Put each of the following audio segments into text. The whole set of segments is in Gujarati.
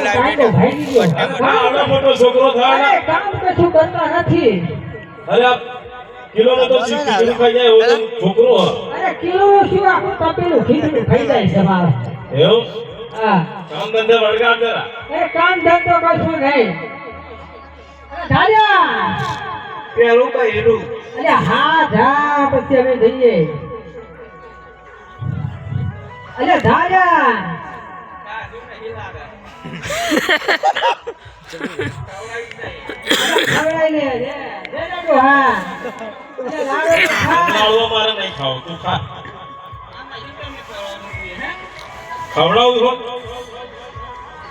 આવડો મોટો છોકરો થાય ને કામ કશું કરતા નથી. અરે કિલો નો તો ખીચડી ખાઈ જાય એવો છોકરો. અરે કિલો શું આખું તપેલું ખીચડી ખાઈ જાય છે મારા. એવું? હા. કામ ધંધે વળગા જરા. એ કામ ધંધો કશું નહીં. દાદા પેલું કઈ એનું. અરે હા જા પછી અમે જઈએ. અરે દાદા ખવડાઈ લે દે દે હા. અરે લાડો ખા. લાડવો મારે નહીં ખાવ તું ખા. ખવડાવું છો?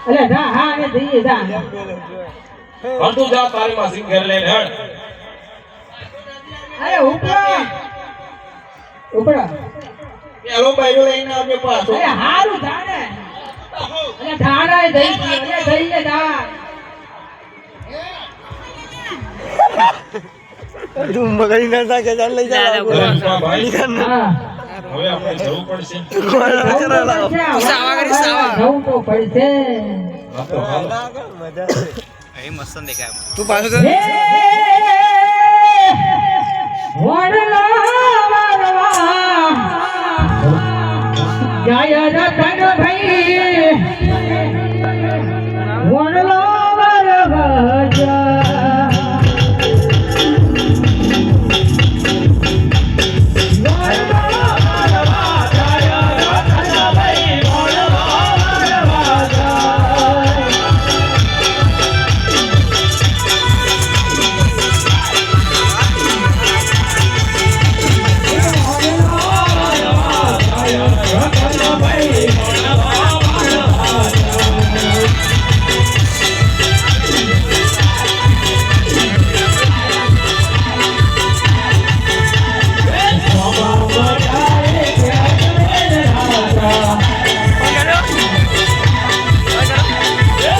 અરે જા હા અમે જઈએ જા. હા તું જા તારી માસી ઘેર લઈને હેડ. અરે ઉપરા ઉપરા. પેલો બાયરો લઈને આવજે પાછો. અરે હારું જાણે. અરે ધાડા દઈ અરે દઈએ જા. તું મગરી ના થાકે ચાલ લઈ જા ભાઈ હા હવે આપણે જવું પડશે. જવું તો પડશે. હા તો હાલ. તું પાછો હે વડલા વાળવા જાય રતા